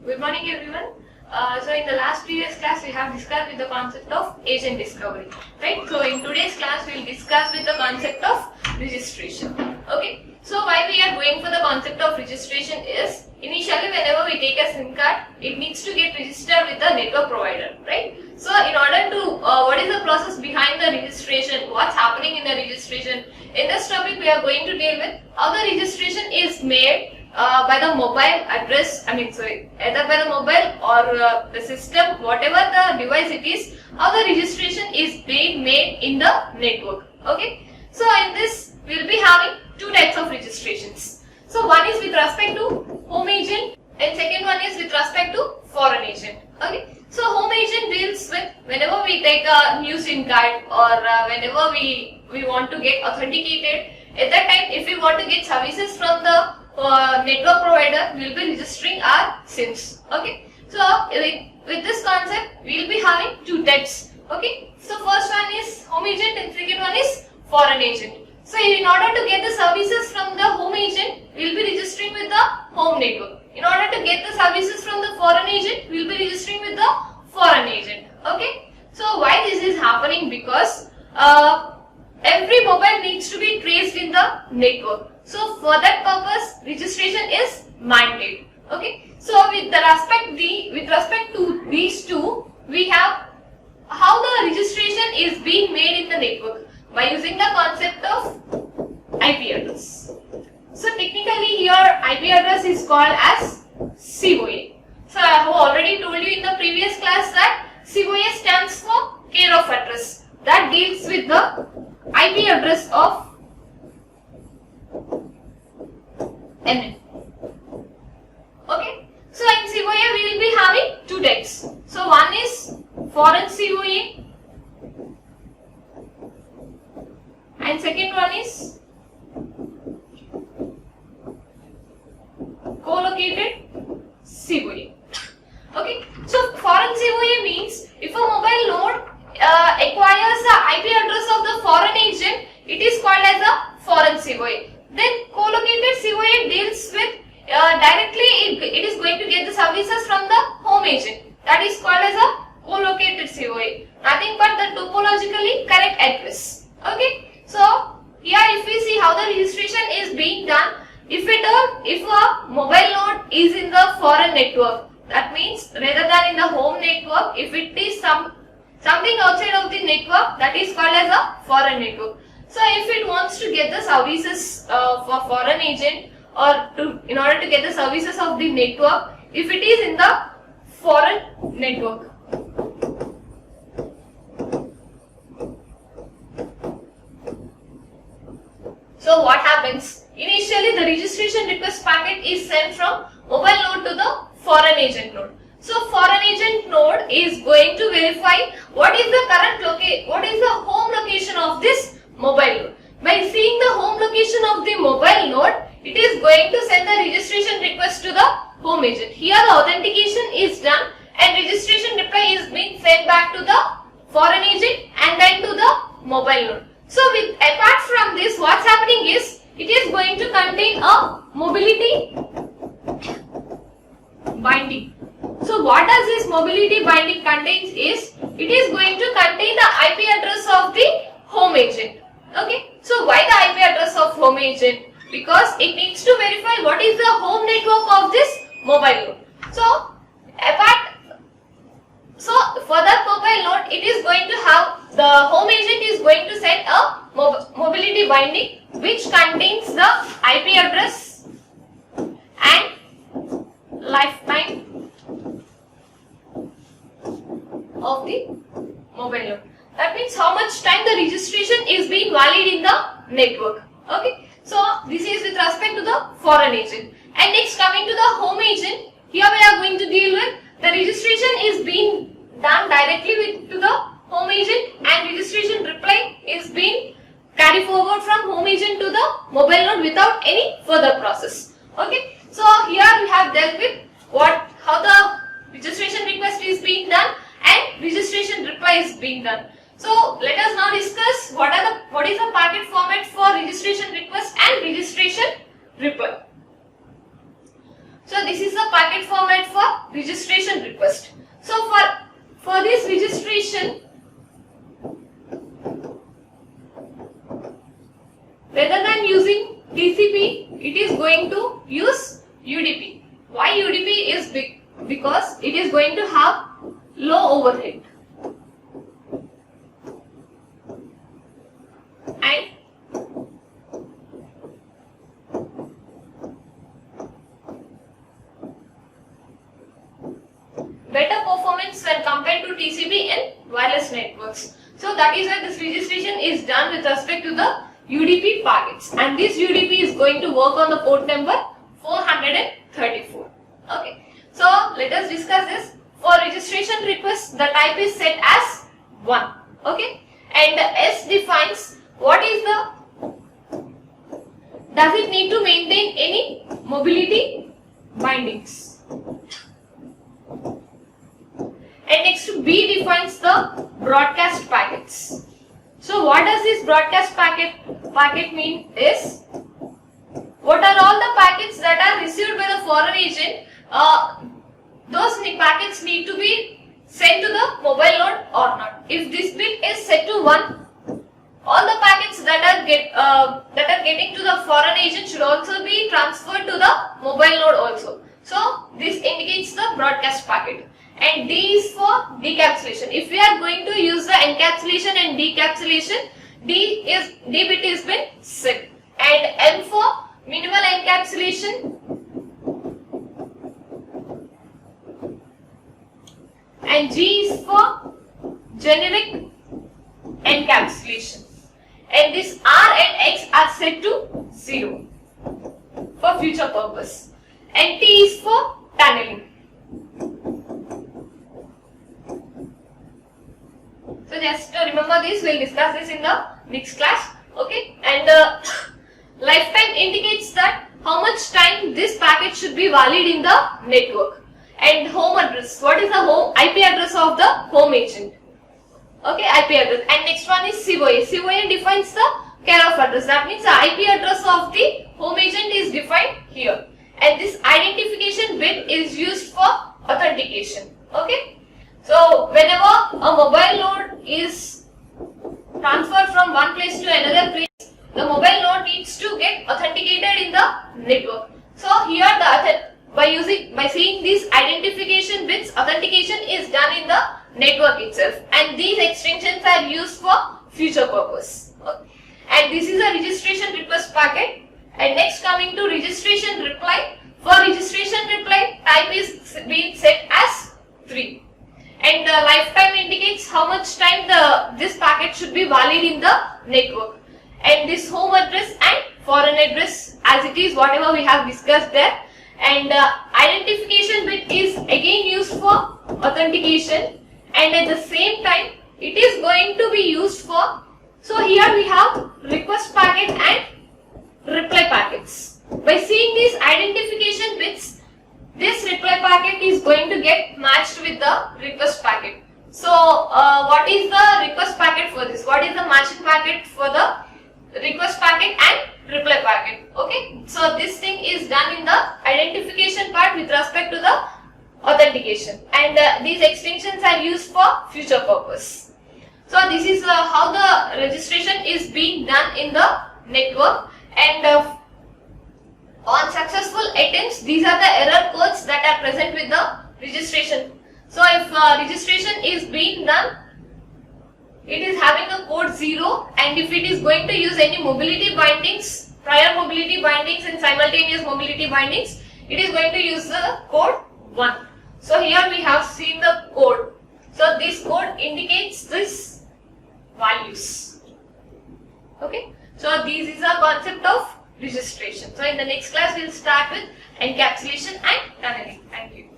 Good morning everyone. So in the last previous class we have discussed with the concept of agent discovery, right? So in today's class we will discuss with the concept of registration. Okay. So why we are going for the concept of registration is initially whenever we take a SIM card, it needs to get registered with the network provider, right? So in order to what is the process behind the registration? What's happening in the registration? In this topic we are going to deal with how the registration is made by the mobile address, either by the mobile or the system, whatever the device it is, how the registration is being made in the network. Okay. So in this we will be having two types of registrations. So one is with respect to home agent and second one is with respect to foreign agent. Okay. So home agent deals with whenever we take a new SIM card or whenever we want to get authenticated. At that time, if we want to get services from the network provider, we will be registering our SIMs. Okay. So with this concept, we will be having two types. Okay. So first one is home agent and second one is foreign agent. So in order to get the services from the home agent, we will be registering with the home network. In order to get the services from the foreign agent, we will be registering with the foreign agent. Okay. So why this is happening? Because every mobile needs to be traced in the network. So for that purpose, registration is mandated. Okay. So with respect to these two, we have how the registration is being made in the network by using the concept of IP address. So technically here IP address is called as COA. So I have already told you in the previous class that COA stands for care of address. That deals with the IP address of NN. Okay. So in COA we will be having two types. So one is foreign COA and second one is co-located COA. Okay. So foreign COA means if a mobile node acquires the IP address of the foreign agent, it is called as a foreign COA. Then co-located COA deals with directly it is going to get the services from the home agent. That is called as a co-located COA. Nothing but the topologically correct address. Okay. So here if we see how the registration is being done, if a mobile node is in the foreign network, that means rather than in the home network, if it is something outside of the network, that is called as a foreign network. So if it wants to get the services for foreign agent or in order to get the services of the network, if it is in the foreign network, so what happens? Initially the registration request packet is sent from mobile node to the foreign agent node. So foreign agent node is going to verify what is the home location of this mobile node. By seeing the home location of the mobile node, it is going to send the registration request to the home agent. Here the authentication is done and registration reply is being sent back to the foreign agent and then to the mobile node. So apart from this, what's happening is it is going to contain a mobility binding. So what does this mobility binding contains is it is going to contain the IP address of the home agent. Okay. So why the IP address of home agent? Because it needs to verify what is the home network of this mobile node. So for that mobile node, it is going to have the home agent is going to send a mobility binding which contains the IP address and lifetime of the mobile node. That means how much time the registration is being valid in the network. Okay. So this is with respect to the foreign agent. And next coming to the home agent, here we are going to deal with the registration is being done directly to the home agent and registration reply is being carried forward from home agent to the mobile node without any further process. Okay. So here we have dealt with how the registration request is being done and registration reply is being done. So let us now discuss what is the packet format for registration request and registration reply. So this is the packet format for registration request. So for this registration, rather than using TCP, it is going to use UDP. Why UDP is big? Because it is going to have low overhead and better performance when compared to TCP in wireless networks. So that is why this registration is done with respect to the UDP packets, and this UDP is going to work on the port number 434. Okay, so let us discuss this. For registration request, the type is set as 1. Okay, and S defines what is the, does it need to maintain any mobility bindings? And next B defines the broadcast packets. So what does this broadcast packet mean is, what are all the packets that are received by the foreign agent, those packets need to be sent to the mobile node or not. If this bit is set to 1, all the packets that are getting to the foreign agent should also be transferred to the mobile node also. So this indicates the broadcast packet. And D is for decapsulation. If we are going to use the encapsulation and decapsulation, D bit is been set. And M for minimal encapsulation, and G is for generic encapsulation. And this R and X are set to 0 for future purpose. And T is for tunneling. So just remember this, we will discuss this in the next class. Okay, and lifetime indicates that how much time this packet should be valid in the network. And home address, what is the home IP address of the home agent? Okay, IP address. And next one is COA. COA defines the care of address. That means the IP address of the home agent is defined here. And this identification bit is used for authentication. Okay. So whenever a mobile node is transferred from one place to another place, the mobile node needs to get authenticated in the network. So here by seeing these identification bits, authentication is done in the network itself, and these extensions are used for future purpose. And this is a registration request packet. And next, coming to registration reply. For registration reply, type is being set as 3. And the lifetime indicates how much time this packet should be valid in the network. And this home address and foreign address as it is, whatever we have discussed there. And identification bit is again used for authentication, and at the same time it is going to be used for, so here we have request packet and reply packets. By seeing these identification bits, this reply packet is going to get matched with the request packet. So what is the request packet for this? What is the matching packet for the request packet and reply packet? Okay, so this thing is done in the identification part with respect to the authentication, and these extensions are used for future purpose. So this is how the registration is being done in the network, and on successful attempts, these are the error codes that are present with the registration. So if registration is being done, it is having a code 0, and if it is going to use any mobility bindings, prior mobility bindings and simultaneous mobility bindings, it is going to use the code 1. So here we have seen the code. So this code indicates this values. Okay. So this is a concept of registration. So in the next class we will start with encapsulation and tunneling. Thank you.